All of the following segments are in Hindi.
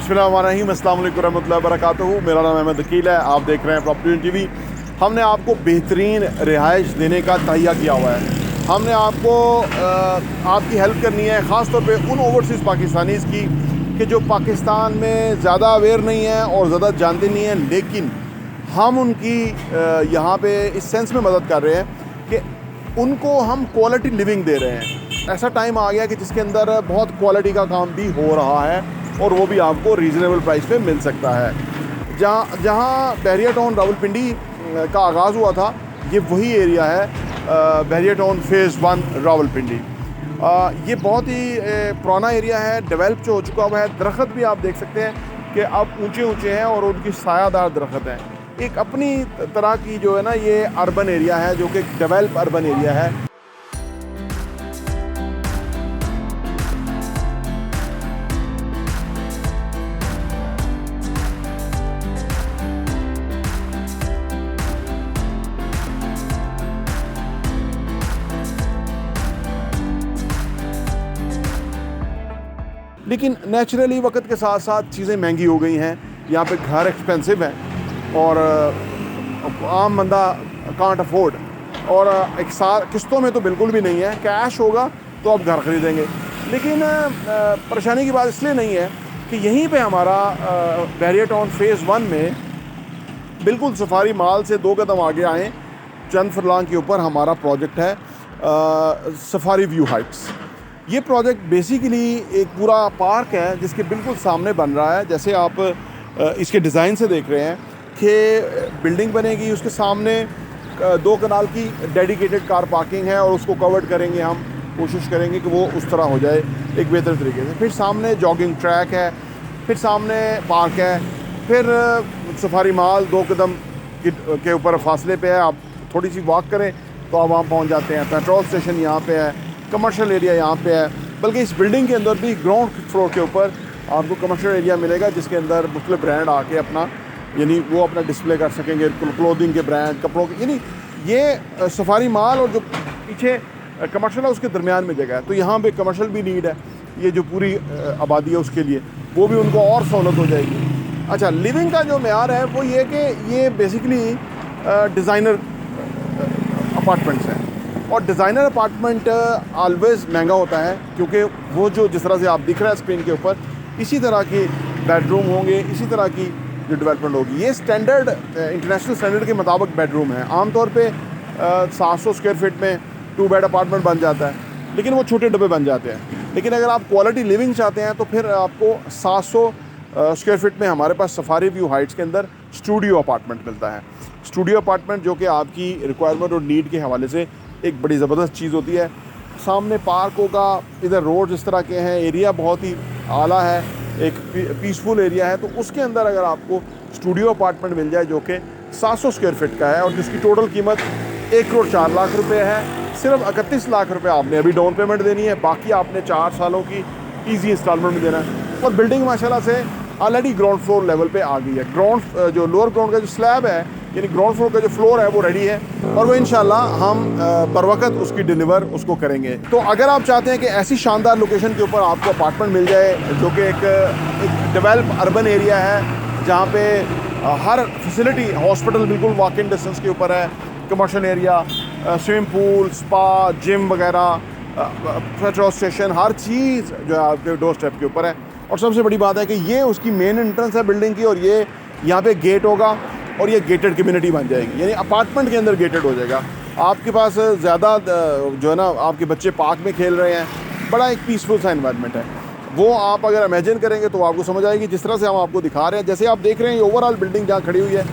बिस्मिल्लाहिर्रहमानिर्रहीम, अस्सलाम वालेकुम रहमतुल्लाहि वबरकातुहू। मेरा नाम अहमद अकील है, आप देख रहे हैं प्रॉपर्टी टीवी। हमने आपको बेहतरीन रिहाइश देने का तहिया किया हुआ है। हमने आपको आपकी हेल्प करनी है, ख़ास तौर पे उन ओवरसीज़ पाकिस्तानीज़ की कि जो पाकिस्तान में ज़्यादा अवेयर नहीं है और ज़्यादा जानते नहीं हैं, लेकिन हम उनकी यहाँ पे इस सेंस में मदद कर रहे हैं कि उनको हम क्वालिटी लिविंग दे रहे हैं। ऐसा टाइम आ गया कि जिसके अंदर बहुत क्वालिटी का काम भी हो रहा है और वो भी आपको रीज़नेबल प्राइस पे मिल सकता है। जहाँ बहरिया टाउन रावलपिंडी का आगाज़ हुआ था, ये वही एरिया है, बहरिया टाउन फ़ेज़ 1 रावलपिंडी। ये बहुत ही पुराना एरिया है, डेवलप जो हो चुका हुआ है। दरख्त भी आप देख सकते हैं कि अब ऊंचे ऊंचे हैं और उनकी सायादार दरख्त हैं। एक अपनी तरह की जो है ना, ये अर्बन एरिया है, जो कि डेवलप अर्बन एरिया है। लेकिन नेचुरली वक्त के साथ साथ चीज़ें महंगी हो गई हैं। यहाँ पे घर एक्सपेंसिव है और आम बंदा कांट अफोर्ड, और एक साल किस्तों में तो बिल्कुल भी नहीं है। कैश होगा तो आप घर ख़रीदेंगे। लेकिन परेशानी की बात इसलिए नहीं है कि यहीं पे हमारा बहरिया टाउन फ़ेज़ 1 में बिल्कुल सफारी माल से 2 कदम आगे आएँ, चंद फरलांग के ऊपर हमारा प्रोजेक्ट है सफारी व्यू हाइट्स। ये प्रोजेक्ट बेसिकली एक पूरा पार्क है जिसके बिल्कुल सामने बन रहा है। जैसे आप इसके डिज़ाइन से देख रहे हैं कि बिल्डिंग बनेगी, उसके सामने 2 कनाल की डेडिकेटेड कार पार्किंग है और उसको कवर्ड करेंगे। हम कोशिश करेंगे कि वो उस तरह हो जाए एक बेहतर तरीके से। फिर सामने जॉगिंग ट्रैक है, फिर सामने पार्क है, फिर सफारी माल 2 कदम के ऊपर फासले पे है। आप थोड़ी सी वॉक करें तो आप वहाँ पहुँच जाते हैं। पेट्रोल स्टेशन यहाँ पे है, कमर्शियल एरिया यहाँ पे है। बल्कि इस बिल्डिंग के अंदर भी ग्राउंड फ्लोर के ऊपर आपको कमर्शियल एरिया मिलेगा, जिसके अंदर मुख्तलिफ ब्रांड आके अपना यानी वो अपना डिस्प्ले कर सकेंगे। क्लोथिंग के ब्रांड, कपड़ों के, यानी ये सफारी माल और जो पीछे कमर्शियल है उसके दरमियान में जगह है। तो यहाँ पे कमर्शियल भी नीड है, ये जो पूरी आबादी है उसके लिए, वो भी उनको और सहूलत हो जाएगी। अच्छा, लिविंग का जो मेयार है वो ये कि ये बेसिकली डिज़ाइनर अपार्टमेंट्स हैं। और डिज़ाइनर अपार्टमेंट ऑलवेज़ महंगा होता है, क्योंकि वो जो जिस तरह से आप दिख रहा है स्क्रीन के ऊपर, इसी तरह की बेडरूम होंगे, इसी तरह की जो डेवलपमेंट होगी। ये स्टैंडर्ड इंटरनेशनल स्टैंडर्ड के मुताबिक बेडरूम है। आमतौर पे 700 स्क्वायर फीट में 2 बेड अपार्टमेंट बन जाता है, लेकिन वो छोटे डब्बे बन जाते हैं। लेकिन अगर आप क्वालिटी लिविंग चाहते हैं तो फिर आपको 700 स्क्वायर फीट में हमारे पास सफारी व्यू हाइट्स के अंदर स्टूडियो अपार्टमेंट मिलता है। स्टूडियो अपार्टमेंट जो कि आपकी रिक्वायरमेंट और नीड के हवाले से एक बड़ी ज़बरदस्त चीज़ होती है। सामने पार्क होगा, इधर रोड इस तरह के हैं, एरिया बहुत ही आला है, एक पीसफुल एरिया है। तो उसके अंदर अगर आपको स्टूडियो अपार्टमेंट मिल जाए जो कि 700 स्क्वायर फीट का है और जिसकी टोटल कीमत 1 करोड़ 4 लाख रुपए है, सिर्फ 31 लाख रुपए आपने अभी डाउन पेमेंट देनी है, बाकी आपने 4 सालों की ईजी इंस्टॉलमेंट में देना है। और बिल्डिंग माशाल्लाह से ऑलरेडी ग्राउंड फ्लोर लेवल पे आ गई है। ग्राउंड जो लोअर ग्राउंड का जो स्लैब है, यानी ग्राउंड फ्लोर का जो फ्लोर है वो रेडी है और वो इंशाल्लाह हम बर वक्त उसकी डिलीवर उसको करेंगे। तो अगर आप चाहते हैं कि ऐसी शानदार लोकेशन के ऊपर आपको अपार्टमेंट मिल जाए जो कि एक डेवलप अर्बन एरिया है, जहाँ पे हर फैसिलिटी, हॉस्पिटल बिल्कुल वॉक इन डिस्टेंस के ऊपर है, commercial area, swimming pool, spa, gym वगैरह, पेट्रोल स्टेशन, हर चीज़ जो है आपके डोर स्टेप के ऊपर है। और सबसे बड़ी बात है कि ये उसकी मेन एंट्रेंस है बिल्डिंग की, और ये यहाँ पे गेट होगा और ये गेटेड कम्युनिटी बन जाएगी, यानी अपार्टमेंट के अंदर गेटेड हो जाएगा। आपके पास ज़्यादा जो है ना, आपके बच्चे पार्क में खेल रहे हैं, बड़ा एक पीसफुल सा एनवायरनमेंट है। वो आप अगर इमेजिन करेंगे तो आपको समझ आएगी। जिस तरह से हम आपको दिखा रहे हैं, जैसे आप देख रहे हैं ये ओवरऑल बिल्डिंग जहाँ खड़ी हुई है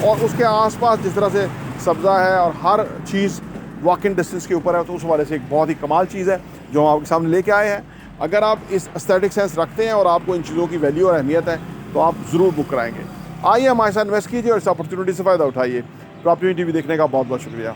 और उसके आसपास जिस तरह से सब्ज़ा है और हर चीज़ वॉक इन डिस्टेंस के ऊपर है, तो उस वाले से एक बहुत ही कमाल चीज़ है जो हम आपके सामने लेके आए हैं। अगर आप इस एस्थेटिक सेंस रखते हैं और आपको इन चीज़ों की वैल्यू और अहमियत है तो आप ज़रूर बुक कराएंगे। आइए हमारे साथ इन्वेस्ट कीजिए और इस अपॉर्चुनिटी से फ़ायदा उठाइए। प्रॉपर्टी टीवी देखने का बहुत बहुत शुक्रिया।